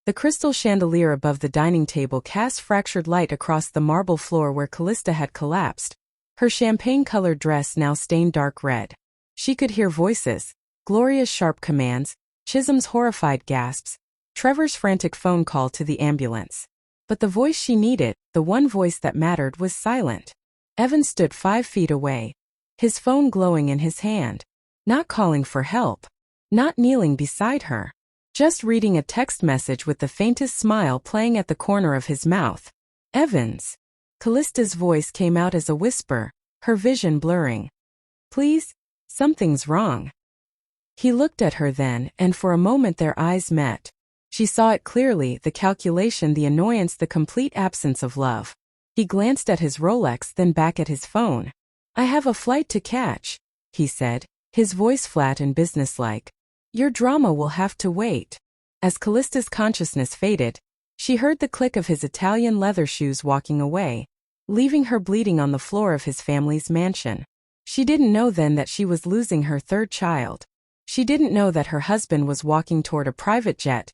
The crystal chandelier above the dining table cast fractured light across the marble floor where Calista had collapsed, her champagne-colored dress now stained dark red. She could hear voices, Gloria's sharp commands, Chisholm's horrified gasps, Trevor's frantic phone call to the ambulance. But the voice she needed, the one voice that mattered, was silent. Evan stood 5 feet away, his phone glowing in his hand. Not calling for help. Not kneeling beside her. Just reading a text message with the faintest smile playing at the corner of his mouth. Evans. Callista's voice came out as a whisper, her vision blurring. Please? Something's wrong. He looked at her then, and for a moment their eyes met. She saw it clearly, the calculation, the annoyance, the complete absence of love. He glanced at his Rolex, then back at his phone. I have a flight to catch, he said, his voice flat and businesslike. Your drama will have to wait. As Callista's consciousness faded, she heard the click of his Italian leather shoes walking away, leaving her bleeding on the floor of his family's mansion. She didn't know then that she was losing her third child. She didn't know that her husband was walking toward a private jet,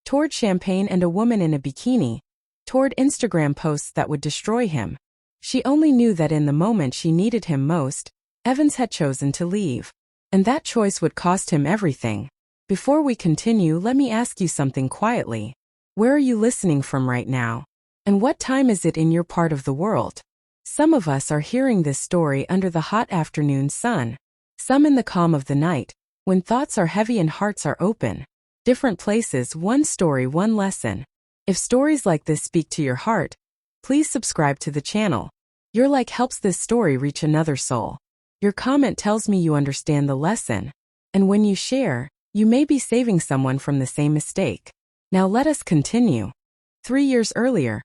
toward champagne and a woman in a bikini, toward Instagram posts that would destroy him. She only knew that in the moment she needed him most, Evans had chosen to leave. And that choice would cost him everything. Before we continue, let me ask you something quietly. Where are you listening from right now? And what time is it in your part of the world? Some of us are hearing this story under the hot afternoon sun. Some in the calm of the night, when thoughts are heavy and hearts are open. Different places, one story, one lesson. If stories like this speak to your heart, please subscribe to the channel. Your like helps this story reach another soul. Your comment tells me you understand the lesson. And when you share, you may be saving someone from the same mistake. Now let us continue. 3 years earlier,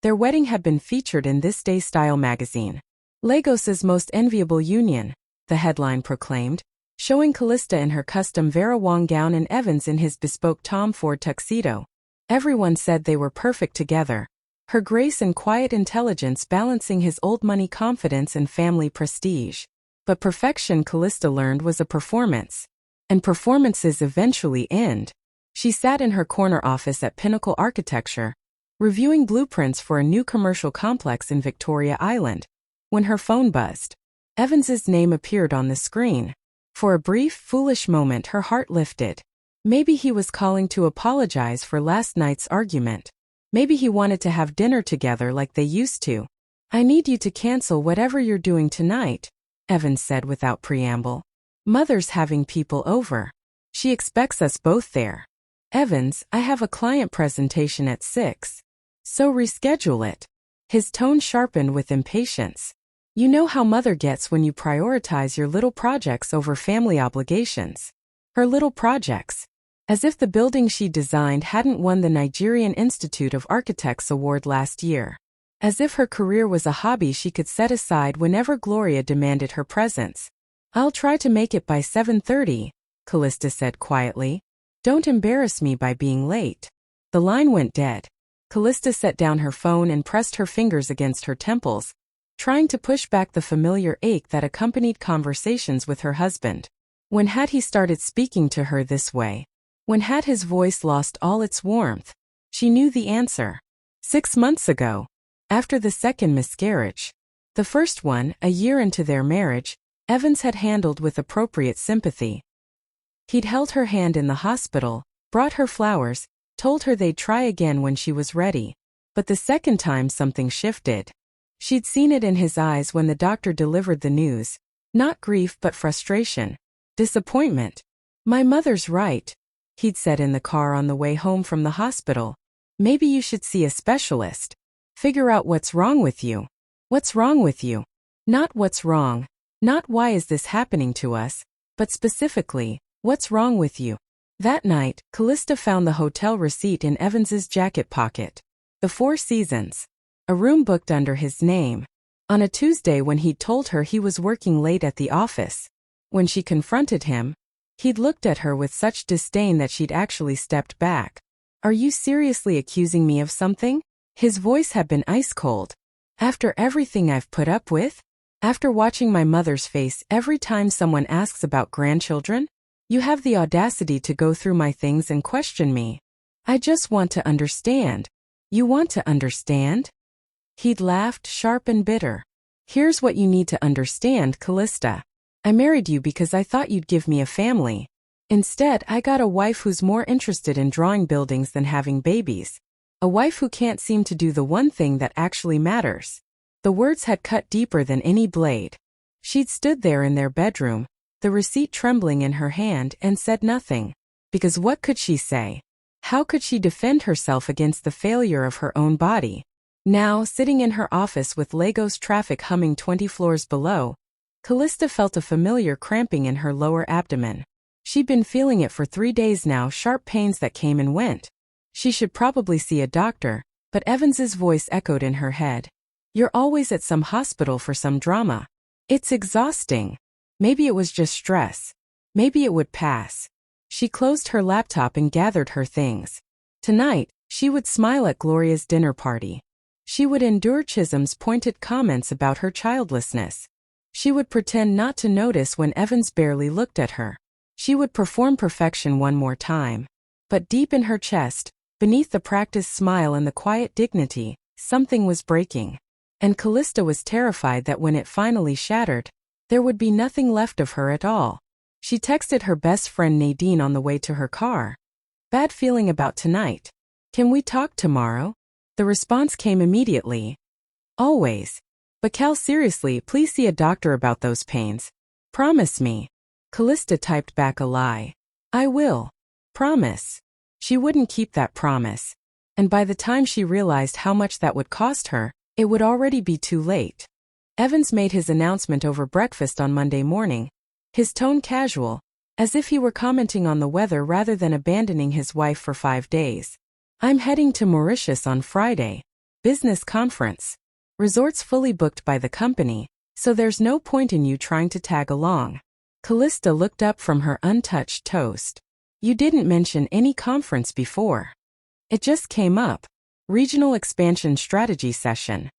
their wedding had been featured in This Day Style magazine. Lagos's most enviable union, the headline proclaimed, showing Calista in her custom Vera Wang gown and Evans in his bespoke Tom Ford tuxedo. Everyone said they were perfect together. Her grace and quiet intelligence balancing his old money confidence and family prestige. But perfection, Calista learned, was a performance. And performances eventually end. She sat in her corner office at Pinnacle Architecture, reviewing blueprints for a new commercial complex in Victoria Island, when her phone buzzed. Evans's name appeared on the screen. For a brief, foolish moment her heart lifted. Maybe he was calling to apologize for last night's argument. Maybe he wanted to have dinner together like they used to. I need you to cancel whatever you're doing tonight, Evans said without preamble. Mother's having people over. She expects us both there. Evans, I have a client presentation at 6. So reschedule it. His tone sharpened with impatience. You know how Mother gets when you prioritize your little projects over family obligations. Her little projects. As if the building she designed hadn't won the Nigerian Institute of Architects Award last year. As if her career was a hobby she could set aside whenever Gloria demanded her presence. I'll try to make it by 7:30, Calista said quietly. Don't embarrass me by being late. The line went dead. Calista set down her phone and pressed her fingers against her temples, trying to push back the familiar ache that accompanied conversations with her husband. When had he started speaking to her this way? When had his voice lost all its warmth? She knew the answer. 6 months ago. After the second miscarriage. The first one, a year into their marriage, Evans had handled with appropriate sympathy. He'd held her hand in the hospital, brought her flowers, told her they'd try again when she was ready. But the second time something shifted. She'd seen it in his eyes when the doctor delivered the news. Not grief but frustration. Disappointment. My mother's right, he'd said in the car on the way home from the hospital. Maybe you should see a specialist. Figure out what's wrong with you. What's wrong with you? Not what's wrong. Not why is this happening to us, but specifically, what's wrong with you? That night, Calista found the hotel receipt in Evans's jacket pocket. The Four Seasons. A room booked under his name. On a Tuesday when he'd told her he was working late at the office. When she confronted him, he'd looked at her with such disdain that she'd actually stepped back. Are you seriously accusing me of something? His voice had been ice cold. After everything I've put up with? After watching my mother's face every time someone asks about grandchildren? You have the audacity to go through my things and question me. I just want to understand. You want to understand? He'd laughed, sharp and bitter. Here's what you need to understand, Calista. I married you because I thought you'd give me a family. Instead, I got a wife who's more interested in drawing buildings than having babies. A wife who can't seem to do the one thing that actually matters. The words had cut deeper than any blade. She'd stood there in their bedroom, the receipt trembling in her hand, and said nothing. Because what could she say? How could she defend herself against the failure of her own body? Now, sitting in her office with Lagos traffic humming 20 floors below, Calista felt a familiar cramping in her lower abdomen. She'd been feeling it for 3 days now, sharp pains that came and went. She should probably see a doctor, but Evans's voice echoed in her head. You're always at some hospital for some drama. It's exhausting. Maybe it was just stress. Maybe it would pass. She closed her laptop and gathered her things. Tonight, she would smile at Gloria's dinner party. She would endure Chisholm's pointed comments about her childlessness. She would pretend not to notice when Evans barely looked at her. She would perform perfection one more time. But deep in her chest, beneath the practiced smile and the quiet dignity, something was breaking. And Calista was terrified that when it finally shattered, there would be nothing left of her at all. She texted her best friend Nadine on the way to her car. Bad feeling about tonight. Can we talk tomorrow? The response came immediately. Always. But Cal, seriously, please see a doctor about those pains. Promise me. Calista typed back a lie. I will. Promise. She wouldn't keep that promise. And by the time she realized how much that would cost her, it would already be too late. Evans made his announcement over breakfast on Monday morning, his tone casual, as if he were commenting on the weather rather than abandoning his wife for 5 days. I'm heading to Mauritius on Friday. Business conference. Resorts fully booked by the company, so there's no point in you trying to tag along. Calista looked up from her untouched toast. You didn't mention any conference before. It just came up. Regional expansion strategy session.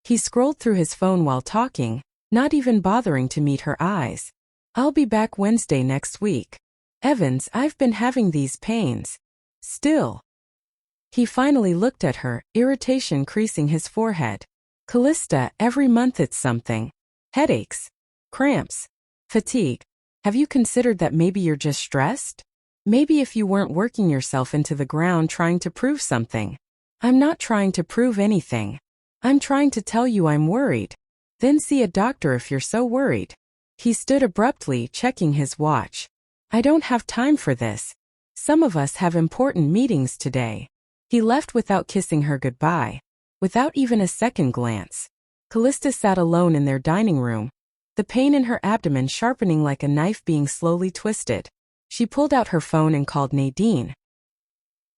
He scrolled through his phone while talking, not even bothering to meet her eyes. I'll be back Wednesday next week. Evans, I've been having these pains. Still. He finally looked at her, irritation creasing his forehead. Calista, every month it's something. Headaches. Cramps. Fatigue. Have you considered that maybe you're just stressed? Maybe if you weren't working yourself into the ground trying to prove something. I'm not trying to prove anything. I'm trying to tell you I'm worried. Then see a doctor if you're so worried. He stood abruptly, checking his watch. I don't have time for this. Some of us have important meetings today. He left without kissing her goodbye. Without even a second glance. Calista sat alone in their dining room, the pain in her abdomen sharpening like a knife being slowly twisted. She pulled out her phone and called Nadine.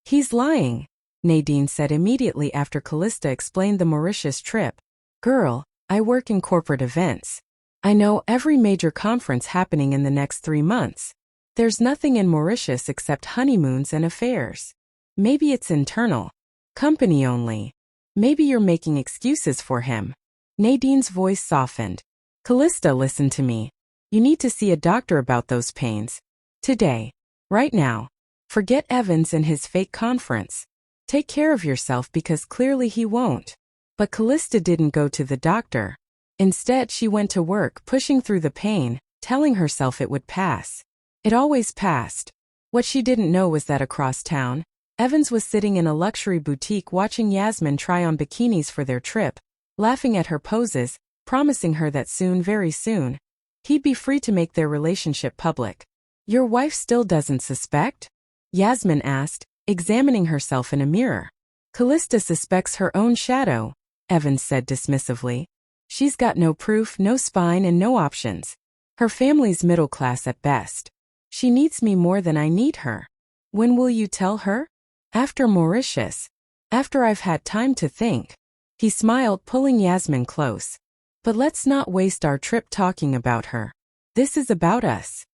He's lying, Nadine said immediately after Calista explained the Mauritius trip. Girl, I work in corporate events. I know every major conference happening in the next 3 months. There's nothing in Mauritius except honeymoons and affairs. Maybe it's internal. Company only. Maybe you're making excuses for him. Nadine's voice softened. Calista, listen to me. You need to see a doctor about those pains. Today. Right now. Forget Evans and his fake conference. Take care of yourself because clearly he won't. But Calista didn't go to the doctor. Instead, she went to work, pushing through the pain, telling herself it would pass. It always passed. What she didn't know was that across town, Evans was sitting in a luxury boutique watching Yasmin try on bikinis for their trip, laughing at her poses, promising her that soon, very soon, he'd be free to make their relationship public. Your wife still doesn't suspect? Yasmin asked, examining herself in a mirror. Calista suspects her own shadow, Evans said dismissively. She's got no proof, no spine, and no options. Her family's middle class at best. She needs me more than I need her. When will you tell her? After Mauritius. After I've had time to think. He smiled, pulling Yasmin close. But let's not waste our trip talking about her. This is about us.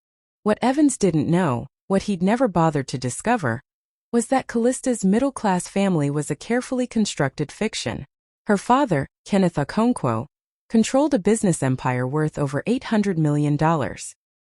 What Evans didn't know, what he'd never bothered to discover, was that Callista's middle-class family was a carefully constructed fiction. Her father, Kenneth Okonkwo, controlled a business empire worth over $800 million.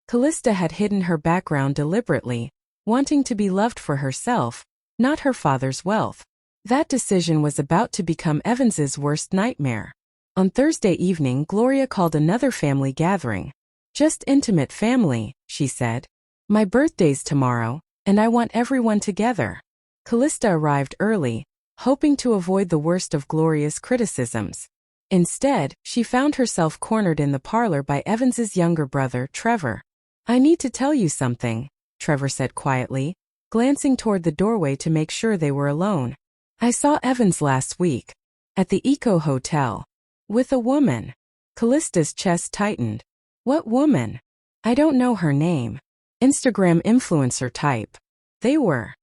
Calista had hidden her background deliberately, wanting to be loved for herself, not her father's wealth. That decision was about to become Evans's worst nightmare. On Thursday evening, Gloria called another family gathering. "Just intimate family," she said. "My birthday's tomorrow, and I want everyone together." Calista arrived early, hoping to avoid the worst of Gloria's criticisms. Instead, she found herself cornered in the parlor by Evans's younger brother, Trevor. "I need to tell you something," Trevor said quietly, glancing toward the doorway to make sure they were alone. "I saw Evans last week. At the Eco Hotel. With a woman." Callista's chest tightened. "What woman?" "I don't know her name. Instagram influencer type. They were."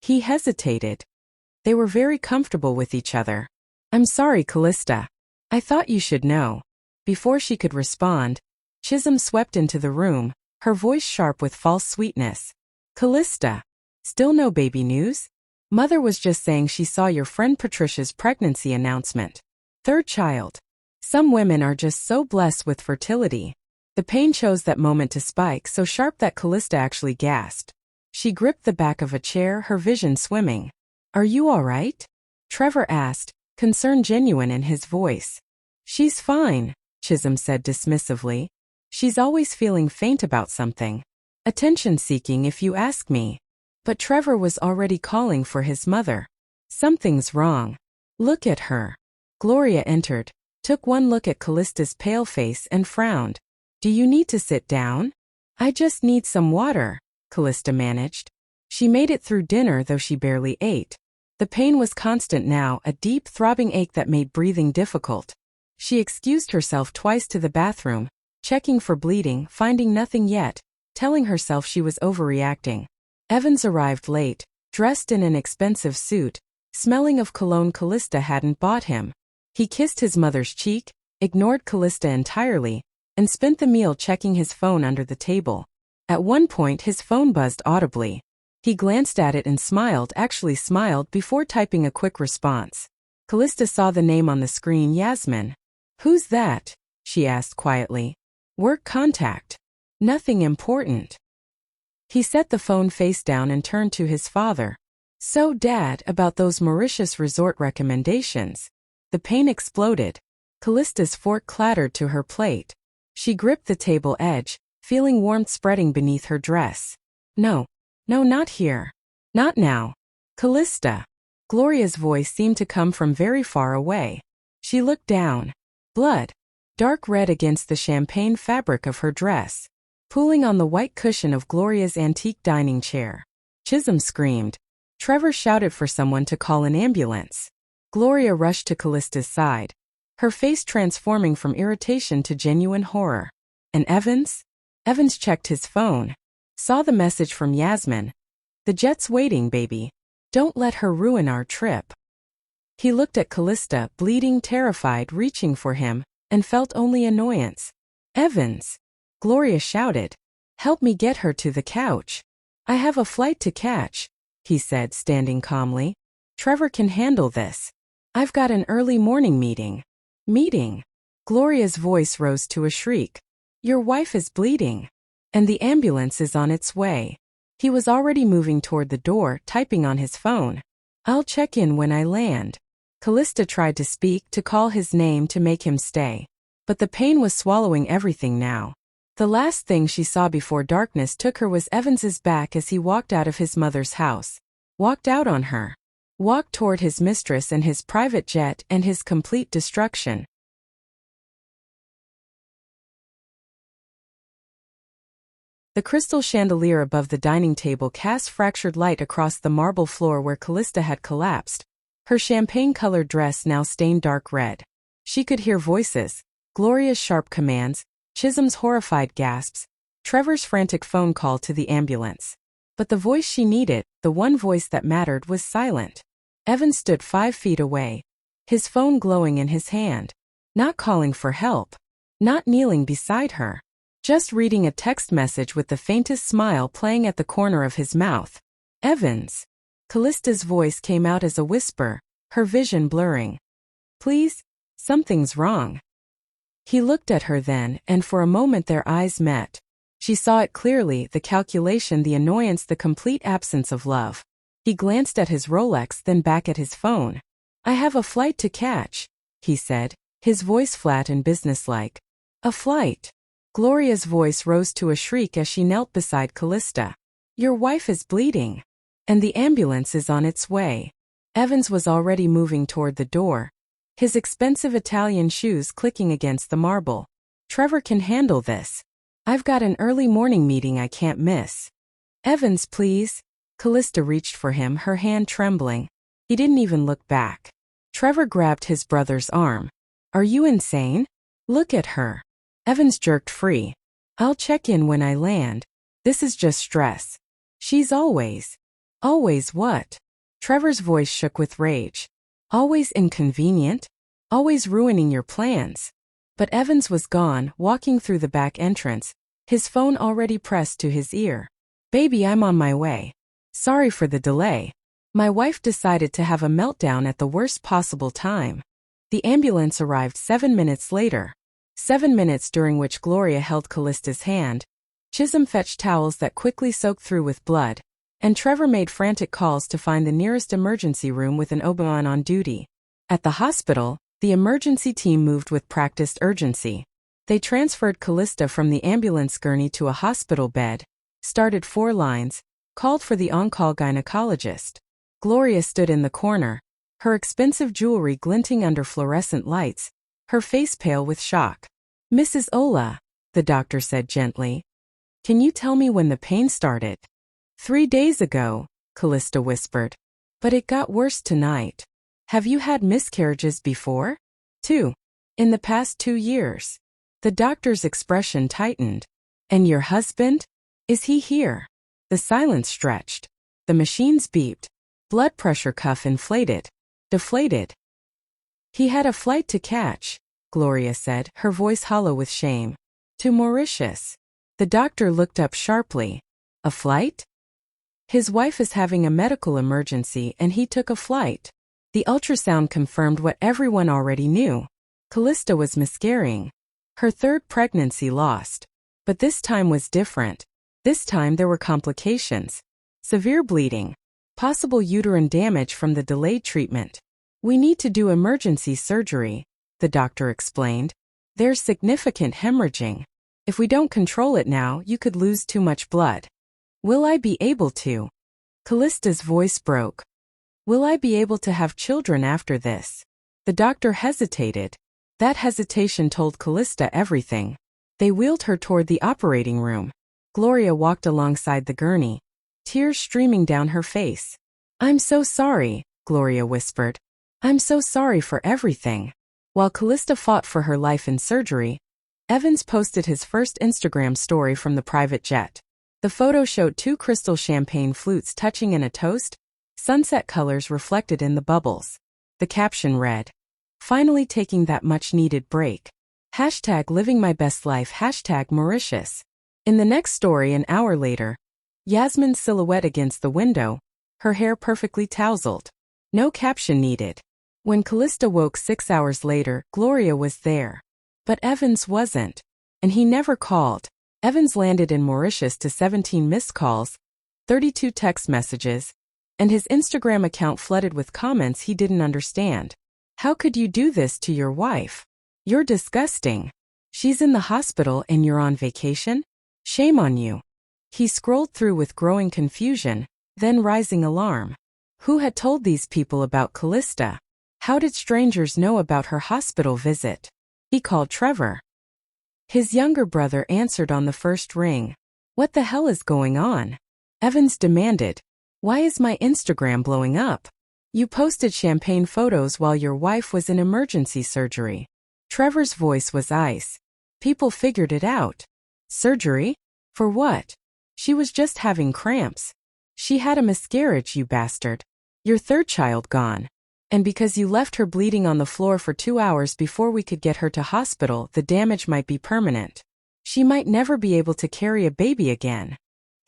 He hesitated. "They were very comfortable with each other." "I'm sorry, Calista. I thought you should know." Before she could respond, Chisholm swept into the room, her voice sharp with false sweetness. "Calista, still no baby news? Mother was just saying she saw your friend Patricia's pregnancy announcement. Third child. Some women are just so blessed with fertility." The pain chose that moment to spike so sharp that Calista actually gasped. She gripped the back of a chair, her vision swimming. "Are you all right?" Trevor asked, concern genuine in his voice. "She's fine," Chisholm said dismissively. "She's always feeling faint about something. Attention-seeking if you ask me." But Trevor was already calling for his mother. "Something's wrong. Look at her." Gloria entered, took one look at Callista's pale face and frowned. "Do you need to sit down?" "I just need some water," Calista managed. She made it through dinner though she barely ate. The pain was constant now, a deep throbbing ache that made breathing difficult. She excused herself twice to the bathroom, checking for bleeding, finding nothing yet, telling herself she was overreacting. Evans arrived late, dressed in an expensive suit, smelling of cologne Calista hadn't bought him. He kissed his mother's cheek, ignored Calista entirely, and spent the meal checking his phone under the table. At one point his phone buzzed audibly. He glanced at it and actually smiled before typing a quick response. Calista saw the name on the screen, Yasmin. "Who's that?" she asked quietly. "Work contact. Nothing important." He set the phone face down and turned to his father. "So Dad, about those Mauritius resort recommendations." The pain exploded. Callista's fork clattered to her plate. She gripped the table edge, feeling warmth spreading beneath her dress. No, not here. Not now. Calista." Gloria's voice seemed to come from very far away. She looked down. Blood. Dark red against the champagne fabric of her dress, pooling on the white cushion of Gloria's antique dining chair. Chisholm screamed. Trevor shouted for someone to call an ambulance. Gloria rushed to Callista's side, her face transforming from irritation to genuine horror. "And Evans?" Evans checked his phone. Saw the message from Yasmin. "The jet's waiting, baby. Don't let her ruin our trip." He looked at Calista, bleeding, terrified, reaching for him, and felt only annoyance. "Evans!" Gloria shouted. "Help me get her to the couch." "I have a flight to catch," he said, standing calmly. "Trevor can handle this. I've got an early morning meeting." "Meeting?" Gloria's voice rose to a shriek. "Your wife is bleeding. And the ambulance is on its way." He was already moving toward the door, typing on his phone. "I'll check in when I land." Calista tried to speak, to call his name to make him stay. But the pain was swallowing everything now. The last thing she saw before darkness took her was Evans's back as he walked out of his mother's house. Walked out on her. Walked toward his mistress and his private jet and his complete destruction. The crystal chandelier above the dining table cast fractured light across the marble floor where Calista had collapsed, her champagne-colored dress now stained dark red. She could hear voices, Gloria's sharp commands, Chisholm's horrified gasps, Trevor's frantic phone call to the ambulance. But the voice she needed, the one voice that mattered, was silent. Evans stood 5 feet away, his phone glowing in his hand. Not calling for help. Not kneeling beside her. Just reading a text message with the faintest smile playing at the corner of his mouth. "Evans." Callista's voice came out as a whisper, her vision blurring. "Please? Something's wrong." He looked at her then, and for a moment their eyes met. She saw it clearly, the calculation, the annoyance, the complete absence of love. He glanced at his Rolex, then back at his phone. I have a flight to catch, he said, his voice flat and businesslike. A flight? Gloria's voice rose to a shriek as she knelt beside Calista. Your wife is bleeding. And the ambulance is on its way. Evans was already moving toward the door, his expensive Italian shoes clicking against the marble. Trevor can handle this. I've got an early morning meeting I can't miss. Evans, please. Calista reached for him, her hand trembling. He didn't even look back. Trevor grabbed his brother's arm. Are you insane? Look at her. Evans jerked free. I'll check in when I land. This is just stress. She's always. Always what? Trevor's voice shook with rage. Always inconvenient? Always ruining your plans. But Evans was gone, walking through the back entrance, his phone already pressed to his ear. Baby, I'm on my way. Sorry for the delay. My wife decided to have a meltdown at the worst possible time. The ambulance arrived 7 minutes later. 7 minutes during which Gloria held Callista's hand. Chisholm fetched towels that quickly soaked through with blood, and Trevor made frantic calls to find the nearest emergency room with an OB-GYN on duty. At the hospital, the emergency team moved with practiced urgency. They transferred Calista from the ambulance gurney to a hospital bed, started 4 lines, called for the on-call gynecologist. Gloria stood in the corner, her expensive jewelry glinting under fluorescent lights, her face pale with shock. Mrs. Ola, the doctor said gently. Can you tell me when the pain started? 3 days ago, Calista whispered. But it got worse tonight. Have you had miscarriages before? 2. In the past 2 years. The doctor's expression tightened. And your husband? Is he here? The silence stretched. The machines beeped. Blood pressure cuff inflated. Deflated. He had a flight to catch, Gloria said, her voice hollow with shame. To Mauritius. The doctor looked up sharply. A flight? His wife is having a medical emergency and he took a flight. The ultrasound confirmed what everyone already knew. Calista was miscarrying. Her 3rd pregnancy lost. But this time was different. This time there were complications. Severe bleeding. Possible uterine damage from the delayed treatment. We need to do emergency surgery, the doctor explained. There's significant hemorrhaging. If we don't control it now, you could lose too much blood. Will I be able to? Callista's voice broke. Will I be able to have children after this? The doctor hesitated. That hesitation told Calista everything. They wheeled her toward the operating room. Gloria walked alongside the gurney, tears streaming down her face. I'm so sorry, Gloria whispered. I'm so sorry for everything. While Calista fought for her life in surgery, Evans posted his first Instagram story from the private jet. The photo showed 2 crystal champagne flutes touching in a toast, sunset colors reflected in the bubbles. The caption read, finally taking that much-needed break. Hashtag living my best life. Hashtag Mauritius. In the next story an hour later, Yasmin's silhouette against the window, her hair perfectly tousled. No caption needed. When Calista woke 6 hours later, Gloria was there. But Evans wasn't. And he never called. Evans landed in Mauritius to 17 missed calls, 32 text messages, and his Instagram account flooded with comments he didn't understand. How could you do this to your wife? You're disgusting. She's in the hospital and you're on vacation? Shame on you. He scrolled through with growing confusion, then rising alarm. Who had told these people about Calista? How did strangers know about her hospital visit? He called Trevor. His younger brother answered on the first ring. What the hell is going on? Evans demanded. Why is my Instagram blowing up? You posted champagne photos while your wife was in emergency surgery. Trevor's voice was ice. People figured it out. Surgery? For what? She was just having cramps. She had a miscarriage, you bastard. Your 3rd child gone. And because you left her bleeding on the floor for 2 hours before we could get her to hospital, the damage might be permanent. She might never be able to carry a baby again.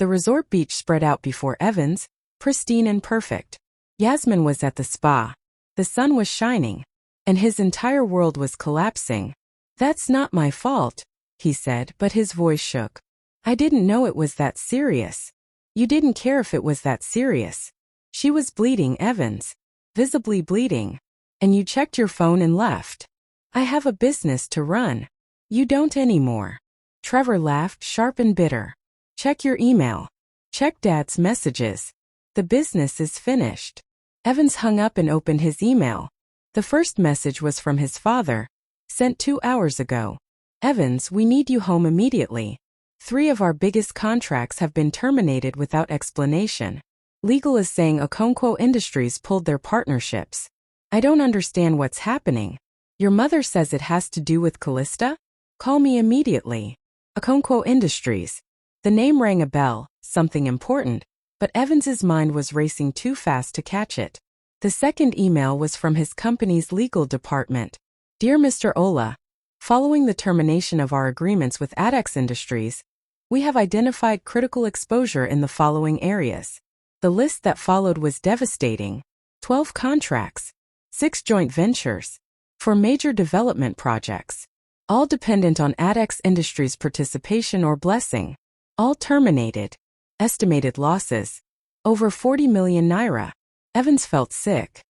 The resort beach spread out before Evans, pristine and perfect. Yasmin was at the spa. The sun was shining. And his entire world was collapsing. That's not my fault, he said, but his voice shook. I didn't know it was that serious. You didn't care if it was that serious. She was bleeding, Evans. Visibly bleeding. And you checked your phone and left. I have a business to run. You don't anymore. Trevor laughed, sharp and bitter. Check your email. Check Dad's messages. The business is finished. Evans hung up and opened his email. The first message was from his father, sent 2 hours ago. Evans, we need you home immediately. 3 of our biggest contracts have been terminated without explanation. Legal is saying Africanfolklore Industries pulled their partnerships. I don't understand what's happening. Your mother says it has to do with Calista? Call me immediately. Africanfolklore Industries. The name rang a bell, something important, but Evans's mind was racing too fast to catch it. The second email was from his company's legal department. Dear Mr. Ola, following the termination of our agreements with Adex Industries, we have identified critical exposure in the following areas. The list that followed was devastating. 12 contracts, 6 joint ventures, 4 major development projects, all dependent on Adex Industries' participation or blessing, all terminated. Estimated losses, over 40 million naira. Evans felt sick.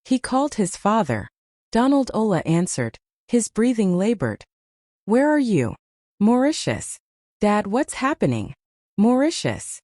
He called his father. Donald Ola answered, his breathing labored. Where are you? Mauritius. Dad, what's happening? Mauritius.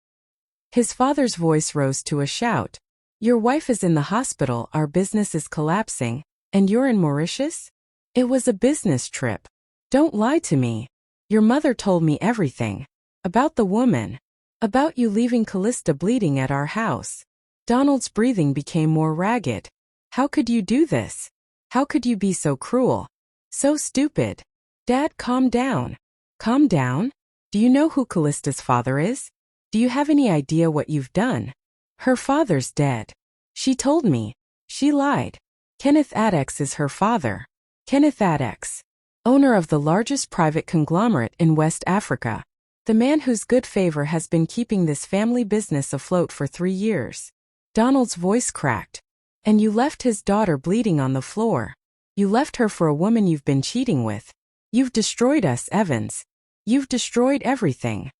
His father's voice rose to a shout. Your wife is in the hospital, our business is collapsing, and you're in Mauritius? It was a business trip. Don't lie to me. Your mother told me everything. About the woman. About you leaving Calista bleeding at our house. Donald's breathing became more ragged. How could you do this? How could you be so cruel? So stupid. Dad, calm down. Calm down? Do you know who Calista's father is? Do you have any idea what you've done? Her father's dead. She told me. She lied. Kenneth Adex is her father. Kenneth Adex, owner of the largest private conglomerate in West Africa. The man whose good favor has been keeping this family business afloat for 3 years. Donald's voice cracked. And you left his daughter bleeding on the floor. You left her for a woman you've been cheating with. You've destroyed us, Evans. You've destroyed everything.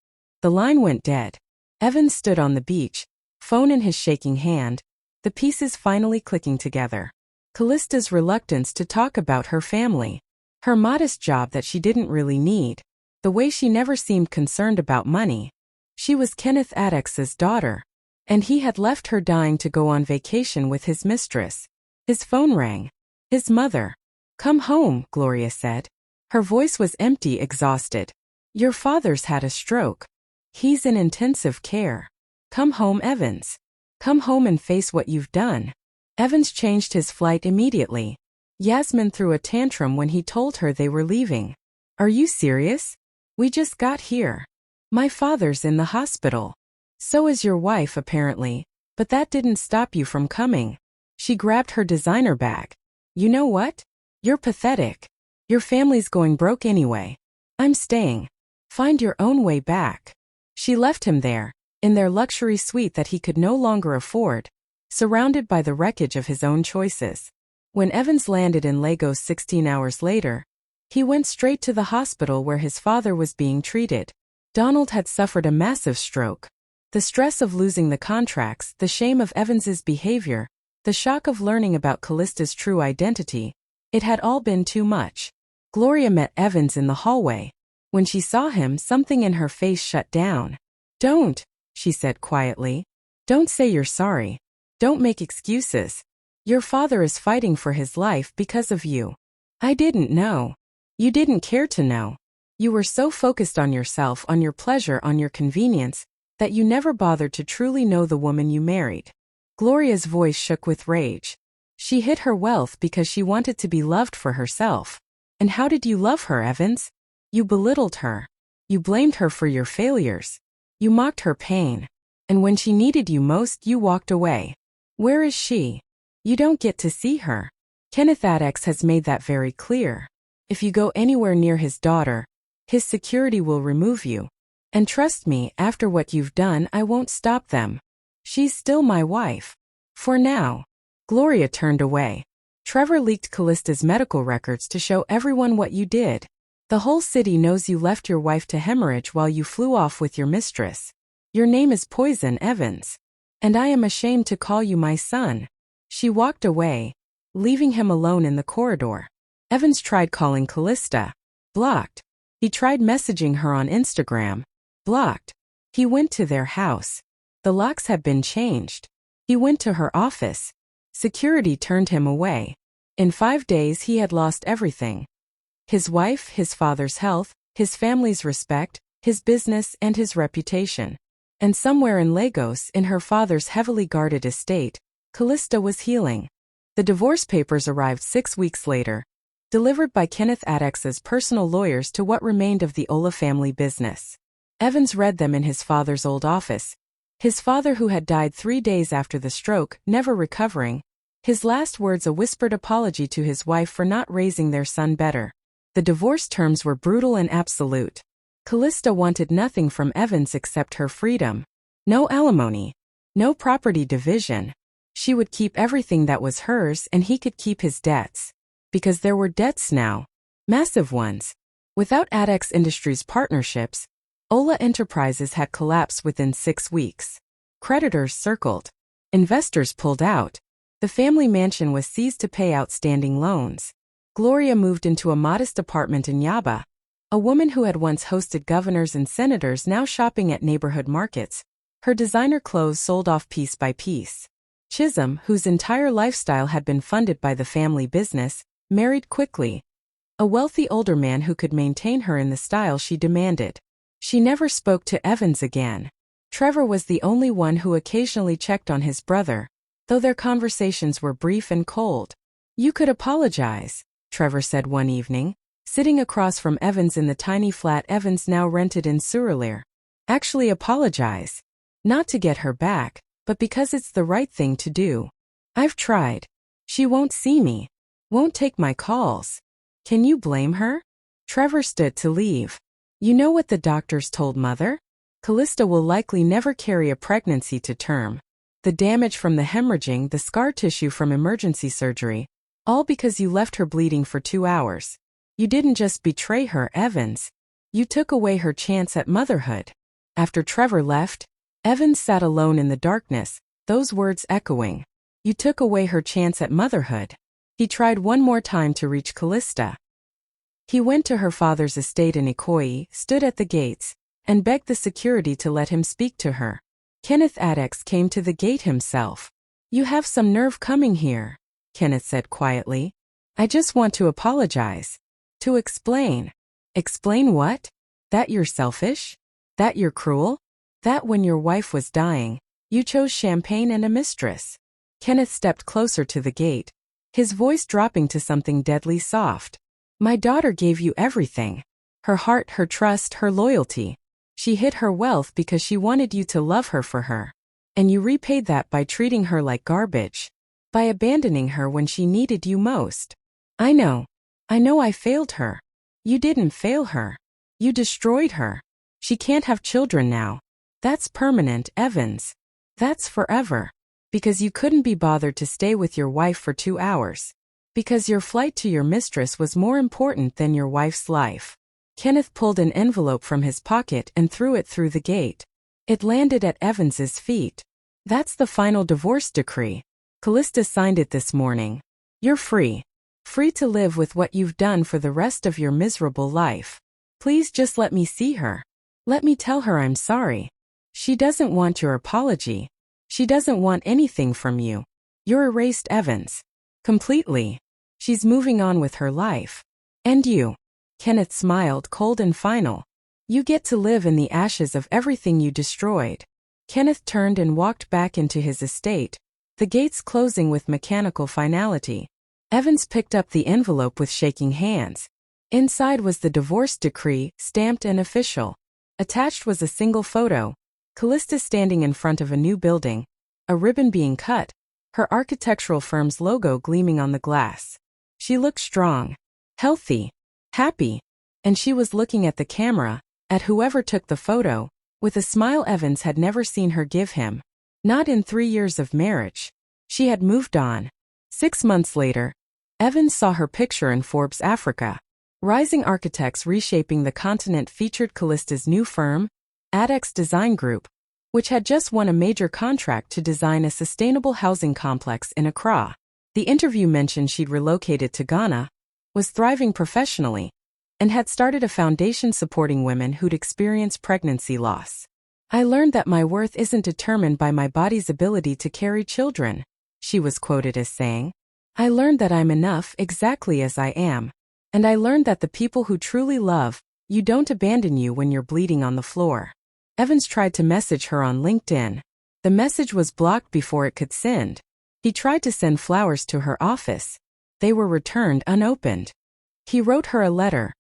The line went dead. Evans stood on the beach, phone in his shaking hand, the pieces finally clicking together. Calista's reluctance to talk about her family. Her modest job that she didn't really need. The way she never seemed concerned about money. She was Kenneth Adex's daughter. And he had left her dying to go on vacation with his mistress. His phone rang. His mother. Come home, Gloria said. Her voice was empty, exhausted. Your father's had a stroke. He's in intensive care. Come home, Evans. Come home and face what you've done. Evans changed his flight immediately. Yasmin threw a tantrum when he told her they were leaving. Are you serious? We just got here. My father's in the hospital. So is your wife, apparently, but that didn't stop you from coming. She grabbed her designer bag. You know what? You're pathetic. Your family's going broke anyway. I'm staying. Find your own way back. She left him there, in their luxury suite that he could no longer afford, surrounded by the wreckage of his own choices. When Evans landed in Lagos 16 hours later, he went straight to the hospital where his father was being treated. Donald had suffered a massive stroke. The stress of losing the contracts, the shame of Evans's behavior, the shock of learning about Calista's true identity, it had all been too much. Gloria met Evans in the hallway. When she saw him, something in her face shut down. Don't, she said quietly. Don't say you're sorry. Don't make excuses. Your father is fighting for his life because of you. I didn't know. You didn't care to know. You were so focused on yourself, on your pleasure, on your convenience, that you never bothered to truly know the woman you married. Gloria's voice shook with rage. She hid her wealth because she wanted to be loved for herself. And how did you love her, Evans? You belittled her. You blamed her for your failures. You mocked her pain. And when she needed you most, you walked away. Where is she? You don't get to see her. Kenneth Adex has made that very clear. If you go anywhere near his daughter, his security will remove you. And trust me, after what you've done, I won't stop them. She's still my wife. For now. Gloria turned away. Trevor leaked Calista's medical records to show everyone what you did. The whole city knows you left your wife to hemorrhage while you flew off with your mistress. Your name is poison, Evans. And I am ashamed to call you my son. She walked away, leaving him alone in the corridor. Evans tried calling Calista. Blocked. He tried messaging her on Instagram. Blocked. He went to their house. The locks had been changed. He went to her office. Security turned him away. In 5 days he had lost everything. His wife, his father's health, his family's respect, his business and his reputation. And somewhere in Lagos, in her father's heavily guarded estate, Calista was healing. The divorce papers arrived 6 weeks later, delivered by Kenneth Addex's personal lawyers to what remained of the Ola family business. Evans read them in his father's old office. His father, who had died 3 days after the stroke, never recovering. His last words a whispered apology to his wife for not raising their son better. The divorce terms were brutal and absolute. Calista wanted nothing from Evans except her freedom. No alimony. No property division. She would keep everything that was hers and he could keep his debts. Because there were debts now. Massive ones. Without Addex Industries partnerships, Ola Enterprises had collapsed within 6 weeks. Creditors circled. Investors pulled out. The family mansion was seized to pay outstanding loans. Gloria moved into a modest apartment in Yaba. A woman who had once hosted governors and senators now shopping at neighborhood markets. Her designer clothes sold off piece by piece. Chisholm, whose entire lifestyle had been funded by the family business, married quickly. A wealthy older man who could maintain her in the style she demanded. She never spoke to Evans again. Trevor was the only one who occasionally checked on his brother, though their conversations were brief and cold. "You could apologize," Trevor said one evening, sitting across from Evans in the tiny flat Evans now rented in Surulere. "Actually apologize. Not to get her back, but because it's the right thing to do. I've tried. She won't see me. Won't take my calls. Can you blame her?" Trevor stood to leave. "You know what the doctors told Mother? Calista will likely never carry a pregnancy to term. The damage from the hemorrhaging, the scar tissue from emergency surgery, all because you left her bleeding for 2 hours. You didn't just betray her, Evans. You took away her chance at motherhood." After Trevor left, Evans sat alone in the darkness, those words echoing. You took away her chance at motherhood. He tried one more time to reach Calista. He went to her father's estate in Ikoyi, stood at the gates, and begged the security to let him speak to her. Kenneth Addex came to the gate himself. "You have some nerve coming here," Kenneth said quietly. "I just want to apologize. To explain." "Explain what? That you're selfish? That you're cruel? That when your wife was dying, you chose champagne and a mistress?" Kenneth stepped closer to the gate, his voice dropping to something deadly soft. "My daughter gave you everything. Her heart, her trust, her loyalty. She hid her wealth because she wanted you to love her for her. And you repaid that by treating her like garbage. By abandoning her when she needed you most. I know I failed her. You didn't fail her. You destroyed her. She can't have children now. That's permanent, Evans. That's forever. Because you couldn't be bothered to stay with your wife for 2 hours. Because your flight to your mistress was more important than your wife's life." Kenneth pulled an envelope from his pocket and threw it through the gate. It landed at Evans's feet. "That's the final divorce decree. Calista signed it this morning. You're free. Free to live with what you've done for the rest of your miserable life. Please just let me see her. Let me tell her I'm sorry. She doesn't want your apology. She doesn't want anything from you. You're erased, Evans. Completely. She's moving on with her life. And you." Kenneth smiled, cold and final. "You get to live in the ashes of everything you destroyed." Kenneth turned and walked back into his estate, the gates closing with mechanical finality. Evans picked up the envelope with shaking hands. Inside was the divorce decree, stamped and official. Attached was a single photo. Calista standing in front of a new building, a ribbon being cut, her architectural firm's logo gleaming on the glass. She looked strong, healthy, happy, and she was looking at the camera, at whoever took the photo, with a smile Evans had never seen her give him. Not in 3 years of marriage. She had moved on. 6 months later, Evans saw her picture in Forbes Africa. Rising architects reshaping the continent featured Calista's new firm, Addex Design Group, which had just won a major contract to design a sustainable housing complex in Accra. The interview mentioned she'd relocated to Ghana, was thriving professionally, and had started a foundation supporting women who'd experienced pregnancy loss. "I learned that my worth isn't determined by my body's ability to carry children," she was quoted as saying. "I learned that I'm enough exactly as I am. And I learned that the people who truly love you don't abandon you when you're bleeding on the floor." Evans tried to message her on LinkedIn. The message was blocked before it could send. He tried to send flowers to her office. They were returned unopened. He wrote her a letter.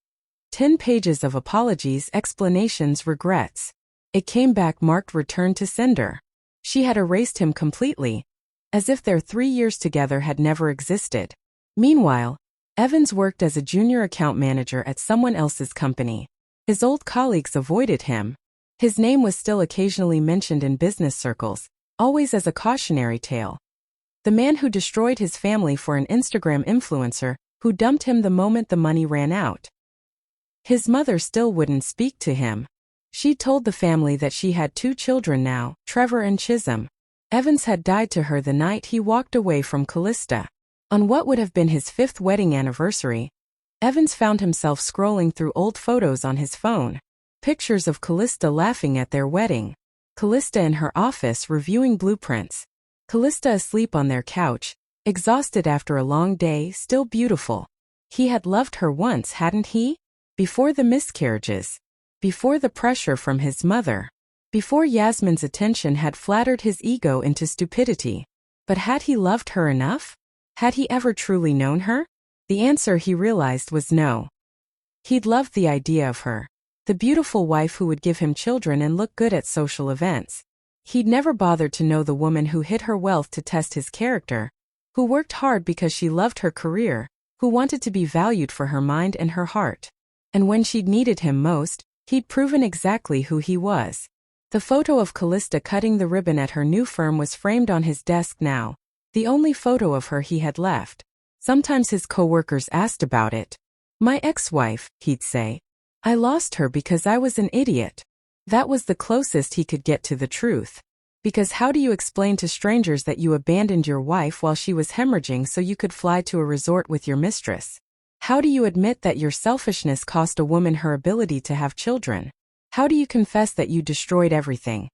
10 pages of apologies, explanations, regrets. It came back marked return to sender. She had erased him completely, as if their 3 years together had never existed. Meanwhile, Evans worked as a junior account manager at someone else's company. His old colleagues avoided him. His name was still occasionally mentioned in business circles, always as a cautionary tale. The man who destroyed his family for an Instagram influencer who dumped him the moment the money ran out. His mother still wouldn't speak to him. She told the family that she had 2 children now, Trevor and Chisholm. Evans had died to her the night he walked away from Calista. On what would have been his 5th wedding anniversary, Evans found himself scrolling through old photos on his phone. Pictures of Calista laughing at their wedding. Calista in her office reviewing blueprints. Calista asleep on their couch, exhausted after a long day, still beautiful. He had loved her once, hadn't he? Before the miscarriages. Before the pressure from his mother. Before Yasmin's attention had flattered his ego into stupidity. But had he loved her enough? Had he ever truly known her? The answer, he realized, was no. He'd loved the idea of her. The beautiful wife who would give him children and look good at social events. He'd never bothered to know the woman who hid her wealth to test his character, who worked hard because she loved her career, who wanted to be valued for her mind and her heart. And when she'd needed him most, he'd proven exactly who he was. The photo of Calista cutting the ribbon at her new firm was framed on his desk now, the only photo of her he had left. Sometimes his co-workers asked about it. "My ex-wife," he'd say. "I lost her because I was an idiot." That was the closest he could get to the truth. Because how do you explain to strangers that you abandoned your wife while she was hemorrhaging so you could fly to a resort with your mistress? How do you admit that your selfishness cost a woman her ability to have children? How do you confess that you destroyed everything?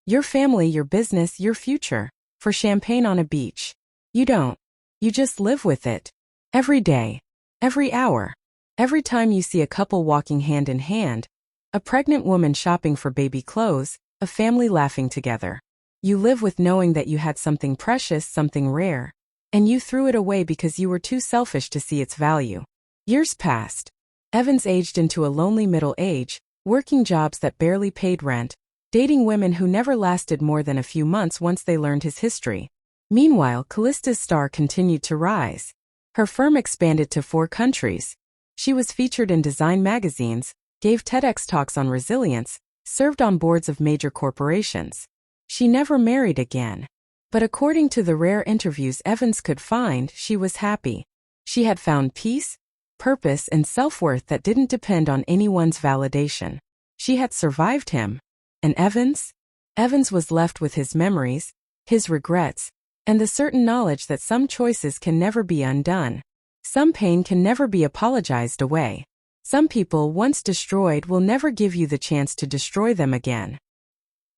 Your family, your business, your future, for champagne on a beach? You don't. You just live with it. Every day. Every hour. Every time you see a couple walking hand in hand, a pregnant woman shopping for baby clothes, a family laughing together. You live with knowing that you had something precious, something rare, and you threw it away because you were too selfish to see its value. Years passed. Evans aged into a lonely middle age, working jobs that barely paid rent, dating women who never lasted more than a few months once they learned his history. Meanwhile, Calista's star continued to rise. Her firm expanded to 4 countries. She was featured in design magazines, gave TEDx talks on resilience, served on boards of major corporations. She never married again. But according to the rare interviews Evans could find, she was happy. She had found peace, purpose, and self-worth that didn't depend on anyone's validation. She had survived him. And Evans? Evans was left with his memories, his regrets, and the certain knowledge that some choices can never be undone. Some pain can never be apologized away. Some people once destroyed will never give you the chance to destroy them again.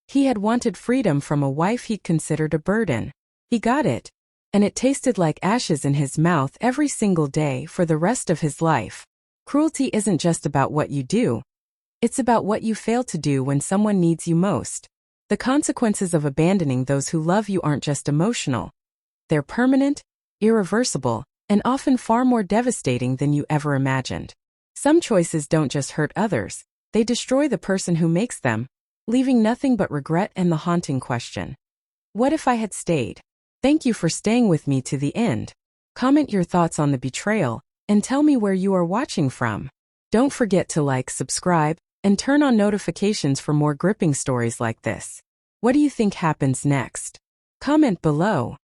He had wanted freedom from a wife he'd considered a burden. He got it, and it tasted like ashes in his mouth every single day for the rest of his life. Cruelty isn't just about what you do. It's about what you fail to do when someone needs you most. The consequences of abandoning those who love you aren't just emotional. They're permanent, irreversible, and often far more devastating than you ever imagined. Some choices don't just hurt others, they destroy the person who makes them, leaving nothing but regret and the haunting question. What if I had stayed? Thank you for staying with me to the end. Comment your thoughts on the betrayal, and tell me where you are watching from. Don't forget to like, subscribe, and turn on notifications for more gripping stories like this. What do you think happens next? Comment below.